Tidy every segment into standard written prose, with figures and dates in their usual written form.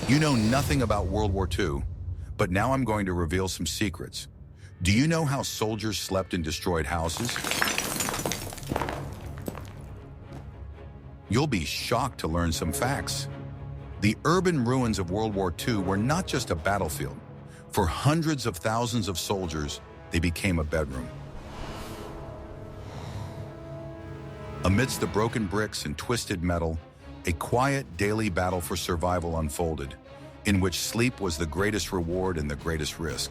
You know nothing about World War II, but now I'm going to reveal some secrets. Do you know how soldiers slept in destroyed houses? You'll be shocked to learn some facts. The urban ruins of World War II were not just a battlefield. For hundreds of thousands of soldiers, they became a bedroom. Amidst the broken bricks and twisted metal, a quiet daily battle for survival unfolded, in which sleep was the greatest reward and the greatest risk.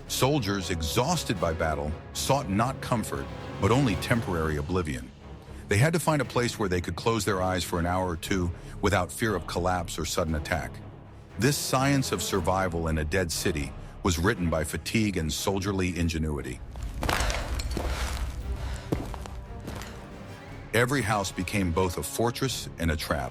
Soldiers, exhausted by battle, sought not comfort, but only temporary oblivion. They had to find a place where they could close their eyes for an hour or two without fear of collapse or sudden attack. This science of survival in a dead city was written by fatigue and soldierly ingenuity. Every house became both a fortress and a trap.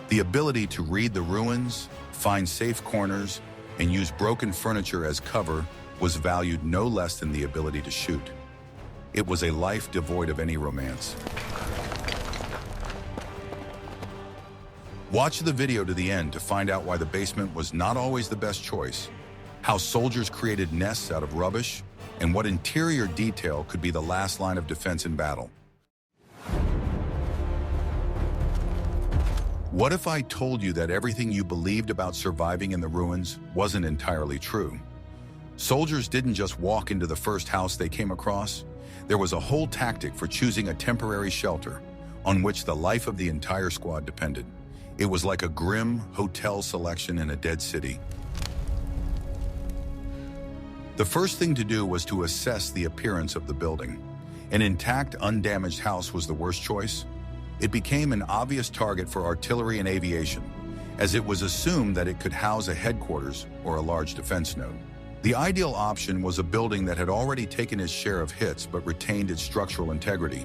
The ability to read the ruins, find safe corners, and use broken furniture as cover was valued no less than the ability to shoot. It was a life devoid of any romance. Watch the video to the end to find out why the basement was not always the best choice, how soldiers created nests out of rubbish, and what interior detail could be the last line of defense in battle. What if I told you that everything you believed about surviving in the ruins wasn't entirely true? Soldiers didn't just walk into the first house they came across. There was a whole tactic for choosing a temporary shelter on which the life of the entire squad depended. It was like a grim hotel selection in a dead city. The first thing to do was to assess the appearance of the building. An intact, undamaged house was the worst choice. It became an obvious target for artillery and aviation, as it was assumed that it could house a headquarters or a large defense node. The ideal option was a building that had already taken its share of hits but retained its structural integrity.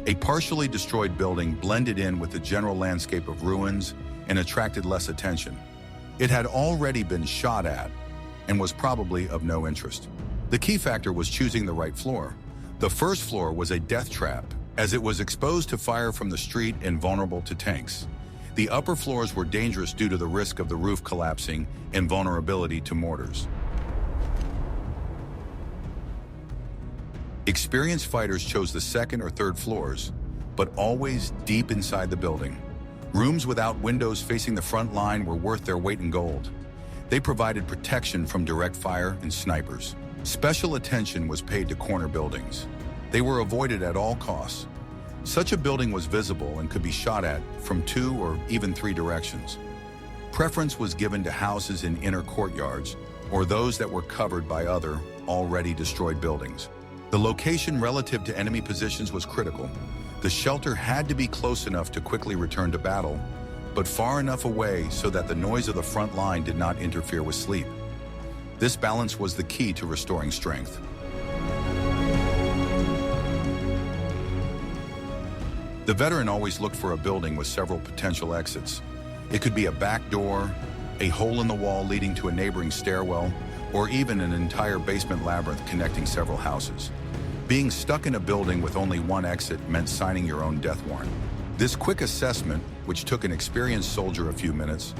A partially destroyed building blended in with the general landscape of ruins and attracted less attention. It had already been shot at and was probably of no interest. The key factor was choosing the right floor. The first floor was a death trap, as it was exposed to fire from the street and vulnerable to tanks. The upper floors were dangerous due to the risk of the roof collapsing and vulnerability to mortars. Experienced fighters chose the second or third floors, but always deep inside the building. Rooms without windows facing the front line were worth their weight in gold. They provided protection from direct fire and snipers. Special attention was paid to corner buildings. They were avoided at all costs. Such a building was visible and could be shot at from 2 or even 3 directions. Preference was given to houses in inner courtyards or those that were covered by other, already destroyed buildings. The location relative to enemy positions was critical. The shelter had to be close enough to quickly return to battle, but far enough away so that the noise of the front line did not interfere with sleep. This balance was the key to restoring strength. The veteran always looked for a building with several potential exits. It could be a back door, a hole in the wall leading to a neighboring stairwell, or even an entire basement labyrinth connecting several houses. Being stuck in a building with only one exit meant signing your own death warrant. This quick assessment, which took an experienced soldier a few minutes,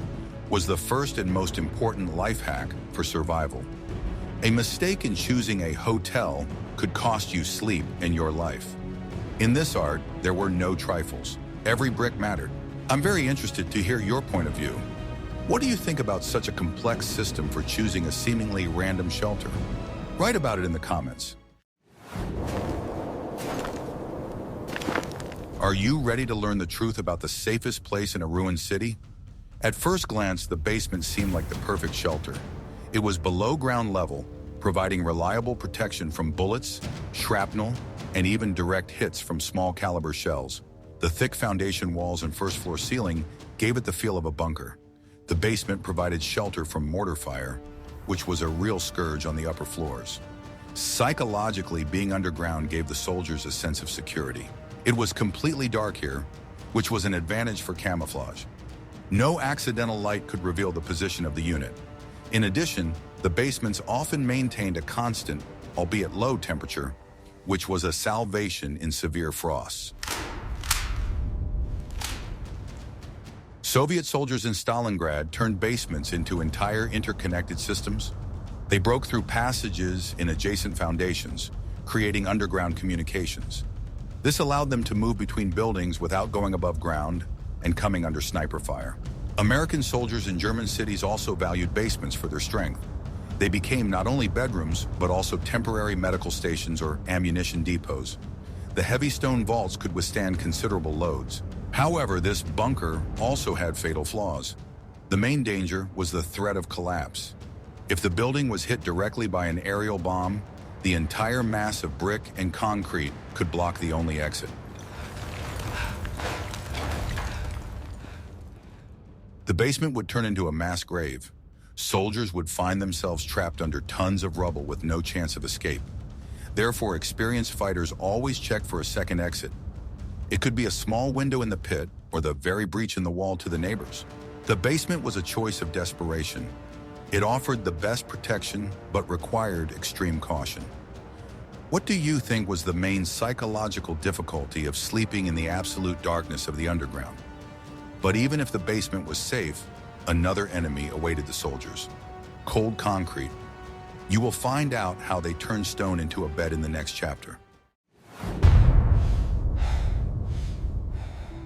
was the first and most important life hack for survival. A mistake in choosing a hotel could cost you sleep and your life. In this art, there were no trifles. Every brick mattered. I'm very interested to hear your point of view. What do you think about such a complex system for choosing a seemingly random shelter? Write about it in the comments. Are you ready to learn the truth about the safest place in a ruined city? At first glance, the basement seemed like the perfect shelter. It was below ground level, providing reliable protection from bullets, shrapnel, and even direct hits from small caliber shells. The thick foundation walls and first floor ceiling gave it the feel of a bunker. The basement provided shelter from mortar fire, which was a real scourge on the upper floors. Psychologically, being underground gave the soldiers a sense of security. It was completely dark here, which was an advantage for camouflage. No accidental light could reveal the position of the unit. In addition, the basements often maintained a constant, albeit low temperature, which was a salvation in severe frosts. Soviet soldiers in Stalingrad turned basements into entire interconnected systems. They broke through passages in adjacent foundations, creating underground communications. This allowed them to move between buildings without going above ground and coming under sniper fire. American soldiers in German cities also valued basements for their strength. They became not only bedrooms, but also temporary medical stations or ammunition depots. The heavy stone vaults could withstand considerable loads. However, this bunker also had fatal flaws. The main danger was the threat of collapse. If the building was hit directly by an aerial bomb, the entire mass of brick and concrete could block the only exit. The basement would turn into a mass grave. Soldiers would find themselves trapped under tons of rubble with no chance of escape. Therefore, experienced fighters always checked for a second exit. It could be a small window in the pit or the very breach in the wall to the neighbors. The basement was a choice of desperation. It offered the best protection, but required extreme caution. What do you think was the main psychological difficulty of sleeping in the absolute darkness of the underground? But even if the basement was safe, another enemy awaited the soldiers: cold concrete. You will find out how they turned stone into a bed in the next chapter.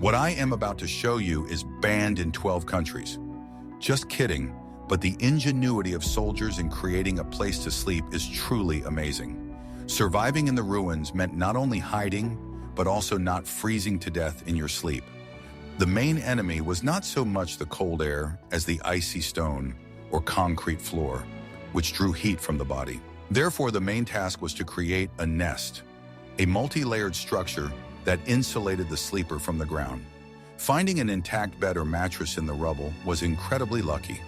What I am about to show you is banned in 12 countries. Just kidding, but the ingenuity of soldiers in creating a place to sleep is truly amazing. Surviving in the ruins meant not only hiding, but also not freezing to death in your sleep. The main enemy was not so much the cold air as the icy stone or concrete floor, which drew heat from the body. Therefore, the main task was to create a nest, a multi-layered structure that insulated the sleeper from the ground. Finding an intact bed or mattress in the rubble was incredibly lucky.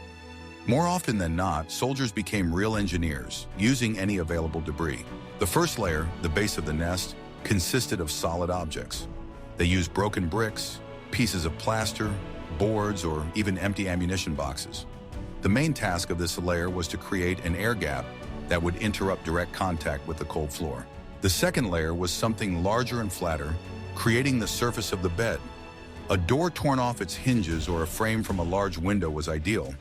More often than not, soldiers became real engineers, using any available debris. The first layer, the base of the nest, consisted of solid objects. They used broken bricks, pieces of plaster, boards, or even empty ammunition boxes. The main task of this layer was to create an air gap that would interrupt direct contact with the cold floor. The second layer was something larger and flatter, creating the surface of the bed. A door torn off its hinges or a frame from a large window was ideal.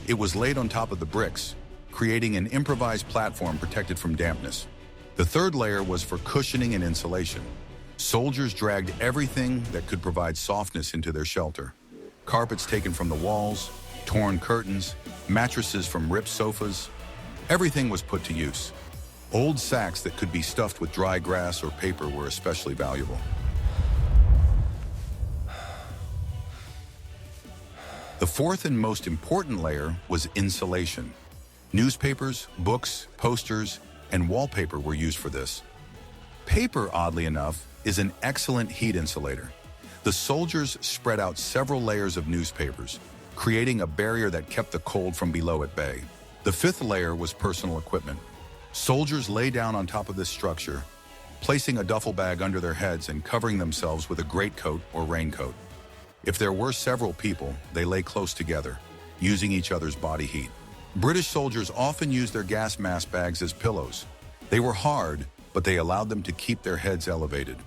It was laid on top of the bricks, creating an improvised platform protected from dampness. The third layer was for cushioning and insulation. Soldiers dragged everything that could provide softness into their shelter. Carpets taken from the walls, torn curtains, mattresses from ripped sofas. Everything was put to use. Old sacks that could be stuffed with dry grass or paper were especially valuable. The fourth and most important layer was insulation. Newspapers, books, posters, and wallpaper were used for this. Paper, oddly enough, is an excellent heat insulator. The soldiers spread out several layers of newspapers, creating a barrier that kept the cold from below at bay. The fifth layer was personal equipment. Soldiers lay down on top of this structure, placing a duffel bag under their heads and covering themselves with a greatcoat or raincoat. If there were several people, they lay close together, using each other's body heat. British soldiers often used their gas mask bags as pillows. They were hard, but they allowed them to keep their heads elevated.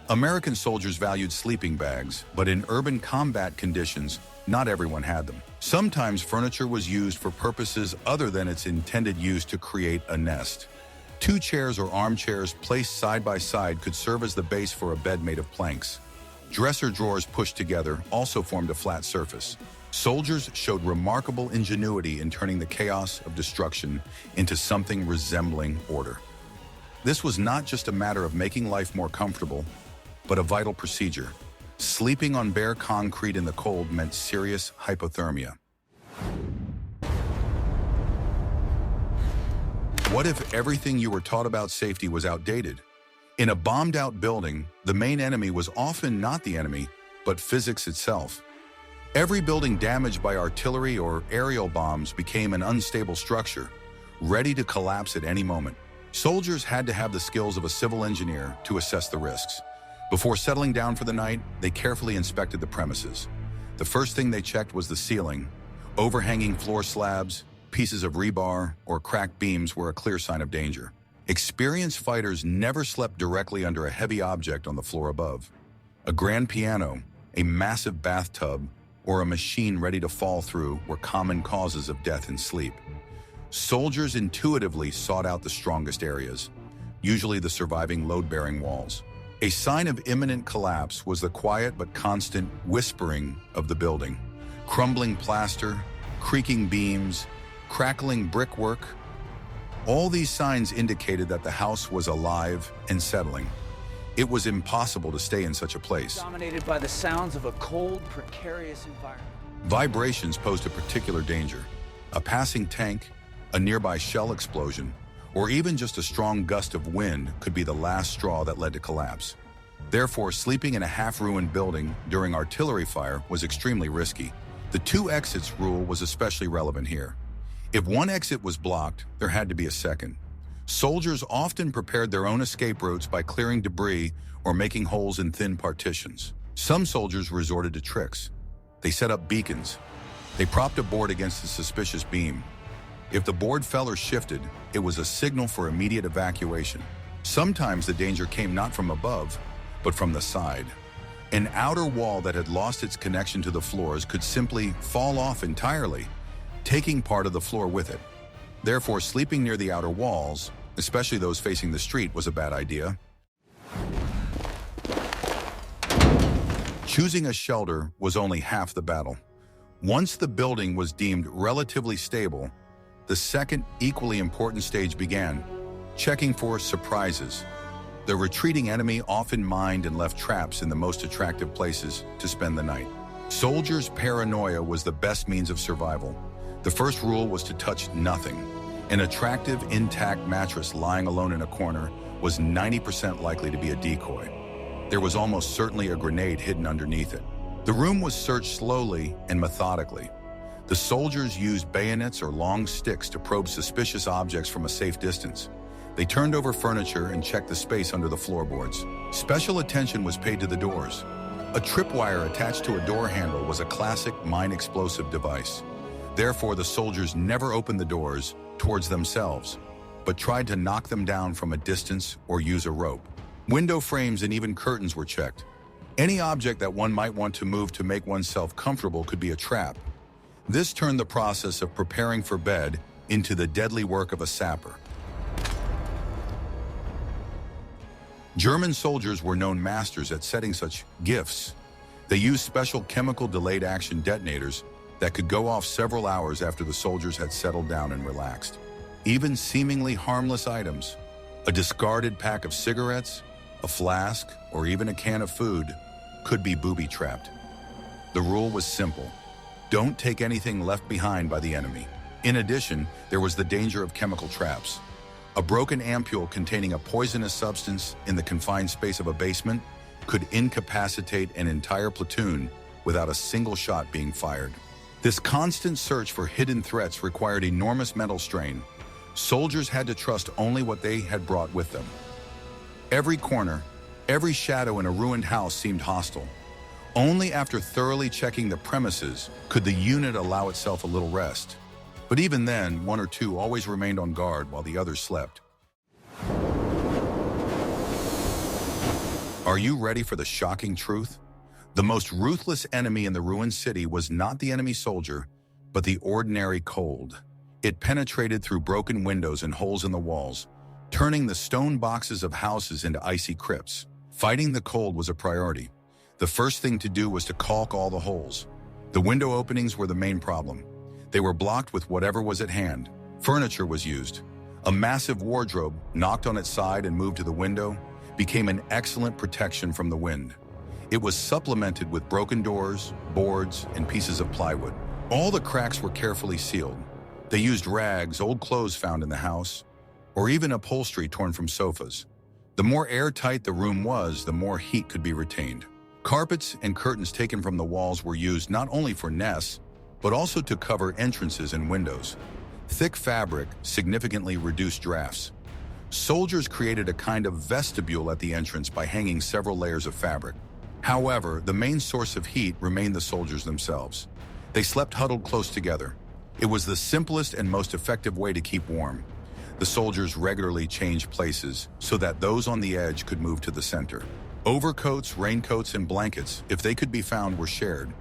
American soldiers valued sleeping bags, but in urban combat conditions, not everyone had them. Sometimes furniture was used for purposes other than its intended use to create a nest. 2 chairs or armchairs placed side by side could serve as the base for a bed made of planks. Dresser drawers pushed together also formed a flat surface. Soldiers showed remarkable ingenuity in turning the chaos of destruction into something resembling order. This was not just a matter of making life more comfortable, but a vital procedure. Sleeping on bare concrete in the cold meant serious hypothermia. What if everything you were taught about safety was outdated? In a bombed-out building, the main enemy was often not the enemy, but physics itself. Every building damaged by artillery or aerial bombs became an unstable structure, ready to collapse at any moment. Soldiers had to have the skills of a civil engineer to assess the risks. Before settling down for the night, they carefully inspected the premises. The first thing they checked was the ceiling. Overhanging floor slabs, pieces of rebar, or cracked beams were a clear sign of danger. Experienced fighters never slept directly under a heavy object on the floor above. A grand piano, a massive bathtub, or a machine ready to fall through were common causes of death in sleep. Soldiers intuitively sought out the strongest areas, usually the surviving load-bearing walls. A sign of imminent collapse was the quiet but constant whispering of the building. Crumbling plaster, creaking beams, crackling brickwork. All these signs indicated that the house was alive and settling. It was impossible to stay in such a place. Dominated by the sounds of a cold, precarious environment. Vibrations posed a particular danger. A passing tank, a nearby shell explosion, or even just a strong gust of wind could be the last straw that led to collapse. Therefore, sleeping in a half-ruined building during artillery fire was extremely risky. The two exits rule was especially relevant here. If one exit was blocked, there had to be a second. Soldiers often prepared their own escape routes by clearing debris or making holes in thin partitions. Some soldiers resorted to tricks. They set up beacons. They propped a board against a suspicious beam. If the board fell or shifted, it was a signal for immediate evacuation. Sometimes the danger came not from above, but from the side. An outer wall that had lost its connection to the floors could simply fall off entirely, taking part of the floor with it. Therefore, sleeping near the outer walls, especially those facing the street, was a bad idea. Choosing a shelter was only half the battle. Once the building was deemed relatively stable, the second, equally important stage began, checking for surprises. The retreating enemy often mined and left traps in the most attractive places to spend the night. Soldiers' paranoia was the best means of survival. The first rule was to touch nothing. An attractive, intact mattress lying alone in a corner was 90% likely to be a decoy. There was almost certainly a grenade hidden underneath it. The room was searched slowly and methodically. The soldiers used bayonets or long sticks to probe suspicious objects from a safe distance. They turned over furniture and checked the space under the floorboards. Special attention was paid to the doors. A tripwire attached to a door handle was a classic mine explosive device. Therefore, the soldiers never opened the doors towards themselves, but tried to knock them down from a distance or use a rope. Window frames and even curtains were checked. Any object that one might want to move to make oneself comfortable could be a trap. This turned the process of preparing for bed into the deadly work of a sapper. German soldiers were known masters at setting such gifts. They used special chemical delayed action detonators that could go off several hours after the soldiers had settled down and relaxed. Even seemingly harmless items, a discarded pack of cigarettes, a flask, or even a can of food, could be booby-trapped. The rule was simple. Don't take anything left behind by the enemy. In addition, there was the danger of chemical traps. A broken ampule containing a poisonous substance in the confined space of a basement could incapacitate an entire platoon without a single shot being fired. This constant search for hidden threats required enormous mental strain. Soldiers had to trust only what they had brought with them. Every corner, every shadow in a ruined house seemed hostile. Only after thoroughly checking the premises could the unit allow itself a little rest. But even then, one or two always remained on guard while the others slept. Are you ready for the shocking truth? The most ruthless enemy in the ruined city was not the enemy soldier, but the ordinary cold. It penetrated through broken windows and holes in the walls, turning the stone boxes of houses into icy crypts. Fighting the cold was a priority. The first thing to do was to caulk all the holes. The window openings were the main problem. They were blocked with whatever was at hand. Furniture was used. A massive wardrobe, knocked on its side and moved to the window, became an excellent protection from the wind. It was supplemented with broken doors, boards, and pieces of plywood. All the cracks were carefully sealed. They used rags, old clothes found in the house, or even upholstery torn from sofas. The more airtight the room was, the more heat could be retained. Carpets and curtains taken from the walls were used not only for nests, but also to cover entrances and windows. Thick fabric significantly reduced drafts. Soldiers created a kind of vestibule at the entrance by hanging several layers of fabric. However, the main source of heat remained the soldiers themselves. They slept huddled close together. It was the simplest and most effective way to keep warm. The soldiers regularly changed places so that those on the edge could move to the center. Overcoats, raincoats, and blankets, if they could be found, were shared.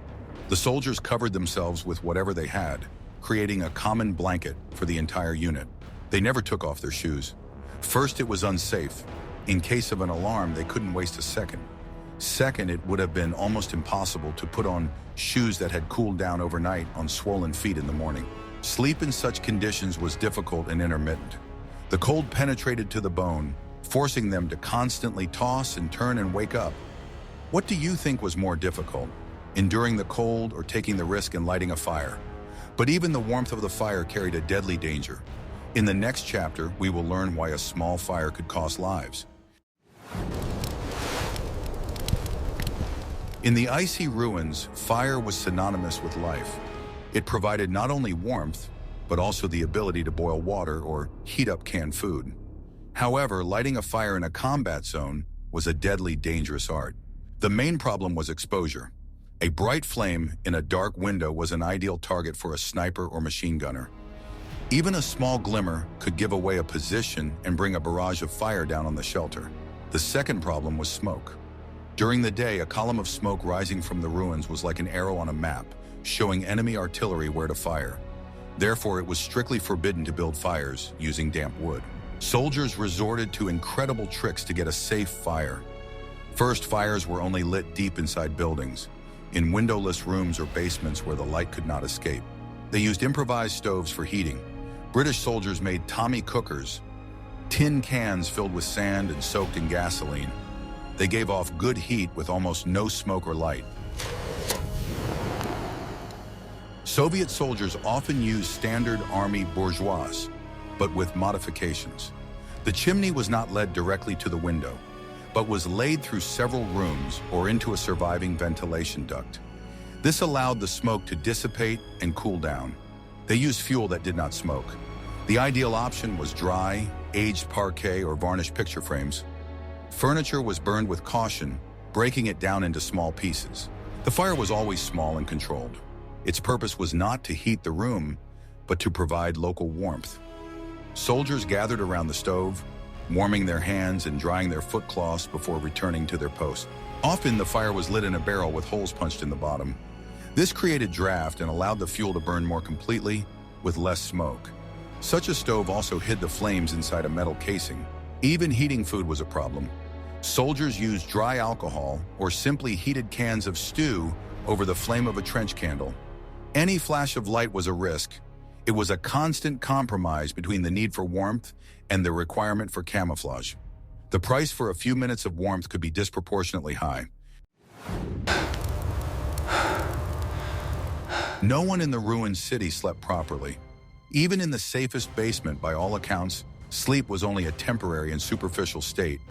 The soldiers covered themselves with whatever they had, creating a common blanket for the entire unit. They never took off their shoes. First, it was unsafe. In case of an alarm, they couldn't waste a second. Second, it would have been almost impossible to put on shoes that had cooled down overnight on swollen feet in the morning. Sleep in such conditions was difficult and intermittent. The cold penetrated to the bone, forcing them to constantly toss and turn and wake up. What do you think was more difficult, enduring the cold or taking the risk in lighting a fire? But even the warmth of the fire carried a deadly danger. In the next chapter, we will learn why a small fire could cost lives. In the icy ruins, fire was synonymous with life. It provided not only warmth, but also the ability to boil water or heat up canned food. However, lighting a fire in a combat zone was a deadly, dangerous art. The main problem was exposure. A bright flame in a dark window was an ideal target for a sniper or machine gunner. Even a small glimmer could give away a position and bring a barrage of fire down on the shelter. The second problem was smoke. During the day, a column of smoke rising from the ruins was like an arrow on a map, showing enemy artillery where to fire. Therefore, it was strictly forbidden to build fires using damp wood. Soldiers resorted to incredible tricks to get a safe fire. First, fires were only lit deep inside buildings, in windowless rooms or basements where the light could not escape. They used improvised stoves for heating. British soldiers made Tommy cookers, tin cans filled with sand and soaked in gasoline. They gave off good heat with almost no smoke or light. Soviet soldiers often used standard army bourgeois, but with modifications. The chimney was not led directly to the window, but was laid through several rooms or into a surviving ventilation duct. This allowed the smoke to dissipate and cool down. They used fuel that did not smoke. The ideal option was dry, aged parquet or varnished picture frames. Furniture was burned with caution, breaking it down into small pieces. The fire was always small and controlled. Its purpose was not to heat the room, but to provide local warmth. Soldiers gathered around the stove, warming their hands and drying their foot cloths before returning to their post. Often the fire was lit in a barrel with holes punched in the bottom. This created draft and allowed the fuel to burn more completely with less smoke. Such a stove also hid the flames inside a metal casing. Even heating food was a problem. Soldiers used dry alcohol or simply heated cans of stew over the flame of a trench candle. Any flash of light was a risk. It was a constant compromise between the need for warmth and the requirement for camouflage. The price for a few minutes of warmth could be disproportionately high. No one in the ruined city slept properly. Even in the safest basement, by all accounts, sleep was only a temporary and superficial state.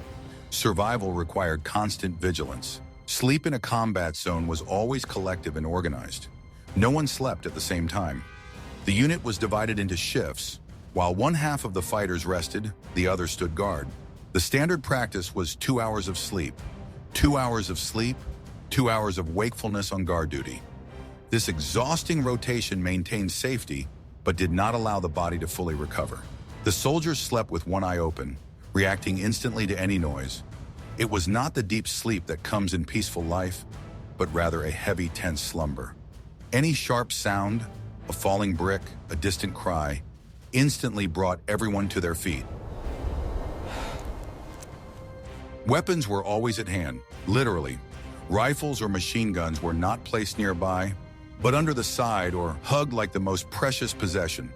Survival required constant vigilance. Sleep in a combat zone was always collective and organized. No one slept at the same time. The unit was divided into shifts. While one half of the fighters rested, the other stood guard. The standard practice was 2 hours of sleep, 2 hours of sleep, 2 hours of wakefulness on guard duty. This exhausting rotation maintained safety, but did not allow the body to fully recover. The soldiers slept with one eye open, reacting instantly to any noise. It was not the deep sleep that comes in peaceful life, but rather a heavy, tense slumber. Any sharp sound, a falling brick, a distant cry, instantly brought everyone to their feet. Weapons were always at hand, literally. Rifles or machine guns were not placed nearby, but under the side or hugged like the most precious possession.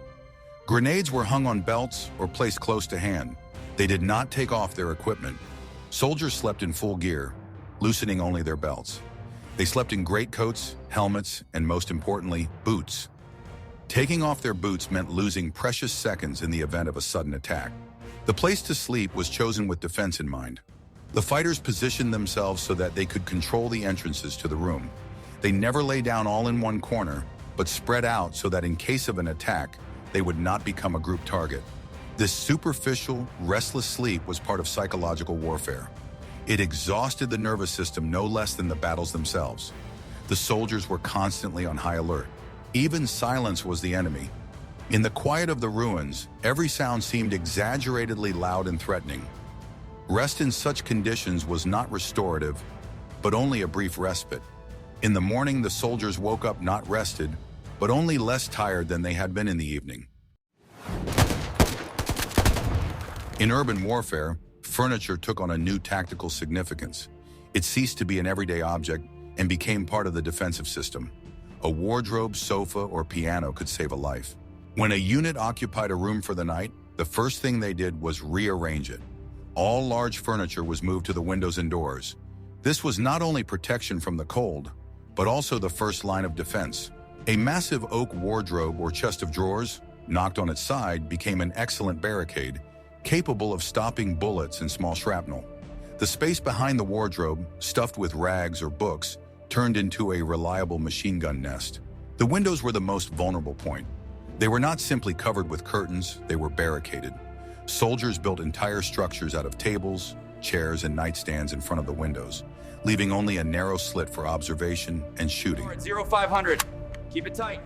Grenades were hung on belts or placed close to hand. They did not take off their equipment. Soldiers slept in full gear, loosening only their belts. They slept in greatcoats, helmets, and most importantly, boots. Taking off their boots meant losing precious seconds in the event of a sudden attack. The place to sleep was chosen with defense in mind. The fighters positioned themselves so that they could control the entrances to the room. They never lay down all in one corner, but spread out so that in case of an attack, they would not become a group target. This superficial, restless sleep was part of psychological warfare. It exhausted the nervous system no less than the battles themselves. The soldiers were constantly on high alert. Even silence was the enemy. In the quiet of the ruins, every sound seemed exaggeratedly loud and threatening. Rest in such conditions was not restorative, but only a brief respite. In the morning, the soldiers woke up not rested, but only less tired than they had been in the evening. In urban warfare, furniture took on a new tactical significance. It ceased to be an everyday object and became part of the defensive system. A wardrobe, sofa, or piano could save a life. When a unit occupied a room for the night, the first thing they did was rearrange it. All large furniture was moved to the windows and doors. This was not only protection from the cold, but also the first line of defense. A massive oak wardrobe or chest of drawers, knocked on its side, became an excellent barricade, capable of stopping bullets and small shrapnel. The space behind the wardrobe, stuffed with rags or books, turned into a reliable machine gun nest. The windows were the most vulnerable point. They were not simply covered with curtains, they were barricaded. Soldiers built entire structures out of tables, chairs, and nightstands in front of the windows, leaving only a narrow slit for observation and shooting. 0500. Keep it tight.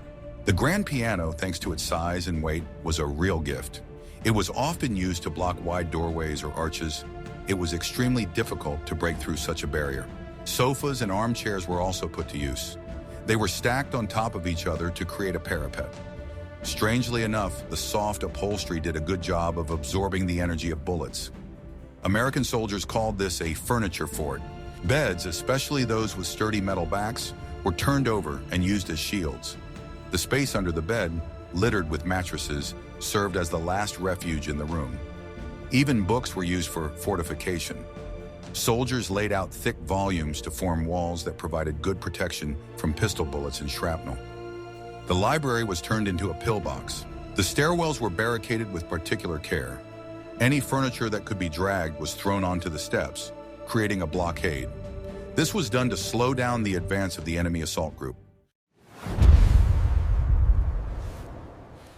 The grand piano, thanks to its size and weight, was a real gift. It was often used to block wide doorways or arches. It was extremely difficult to break through such a barrier. Sofas and armchairs were also put to use. They were stacked on top of each other to create a parapet. Strangely enough, the soft upholstery did a good job of absorbing the energy of bullets. American soldiers called this a furniture fort. Beds, especially those with sturdy metal backs, were turned over and used as shields. The space under the bed, littered with mattresses, served as the last refuge in the room. Even books were used for fortification. Soldiers laid out thick volumes to form walls that provided good protection from pistol bullets and shrapnel. The library was turned into a pillbox. The stairwells were barricaded with particular care. Any furniture that could be dragged was thrown onto the steps, creating a blockade. This was done to slow down the advance of the enemy assault group.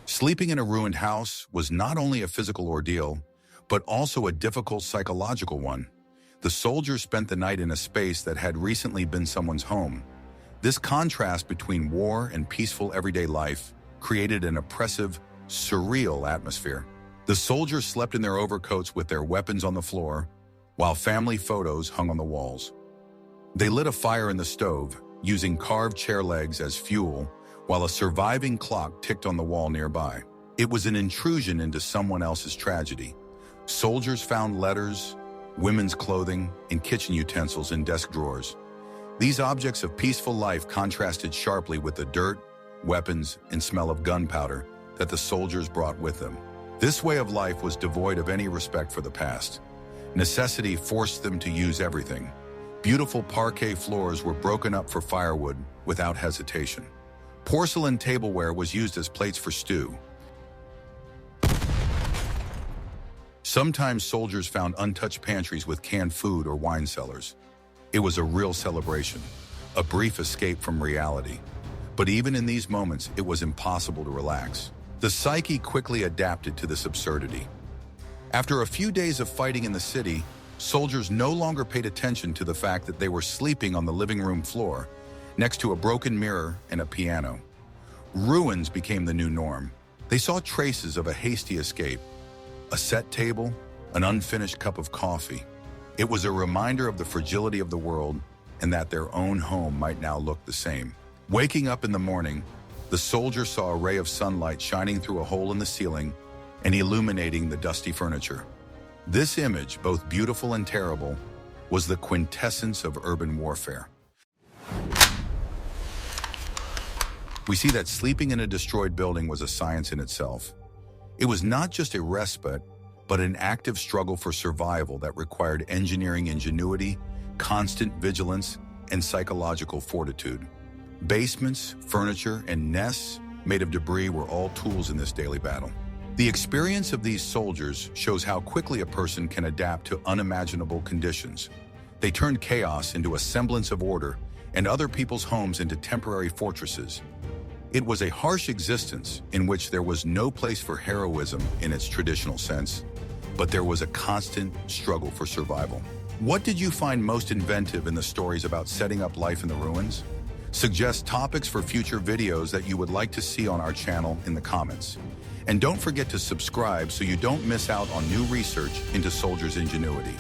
Sleeping in a ruined house was not only a physical ordeal, but also a difficult psychological one. The soldiers spent the night in a space that had recently been someone's home. This contrast between war and peaceful everyday life created an oppressive, surreal atmosphere. The soldiers slept in their overcoats with their weapons on the floor, while family photos hung on the walls. They lit a fire in the stove, using carved chair legs as fuel, while a surviving clock ticked on the wall nearby. It was an intrusion into someone else's tragedy. Soldiers found letters, women's clothing, and kitchen utensils in desk drawers. These objects of peaceful life contrasted sharply with the dirt, weapons, and smell of gunpowder that the soldiers brought with them. This way of life was devoid of any respect for the past. Necessity forced them to use everything. Beautiful parquet floors were broken up for firewood without hesitation. Porcelain tableware was used as plates for stew. Sometimes soldiers found untouched pantries with canned food or wine cellars. It was a real celebration, a brief escape from reality. But even in these moments, it was impossible to relax. The psyche quickly adapted to this absurdity. After a few days of fighting in the city, soldiers no longer paid attention to the fact that they were sleeping on the living room floor, next to a broken mirror and a piano. Ruins became the new norm. They saw traces of a hasty escape, a set table, an unfinished cup of coffee. It was a reminder of the fragility of the world and that their own home might now look the same. Waking up in the morning, the soldier saw a ray of sunlight shining through a hole in the ceiling and illuminating the dusty furniture. This image, both beautiful and terrible, was the quintessence of urban warfare. We see that sleeping in a destroyed building was a science in itself. It was not just a respite, but an active struggle for survival that required engineering ingenuity, constant vigilance, and psychological fortitude. Basements, furniture, and nests made of debris were all tools in this daily battle. The experience of these soldiers shows how quickly a person can adapt to unimaginable conditions. They turned chaos into a semblance of order and other people's homes into temporary fortresses. It was a harsh existence in which there was no place for heroism in its traditional sense, but there was a constant struggle for survival. What did you find most inventive in the stories about setting up life in the ruins? Suggest topics for future videos that you would like to see on our channel in the comments. And don't forget to subscribe so you don't miss out on new research into soldiers' ingenuity.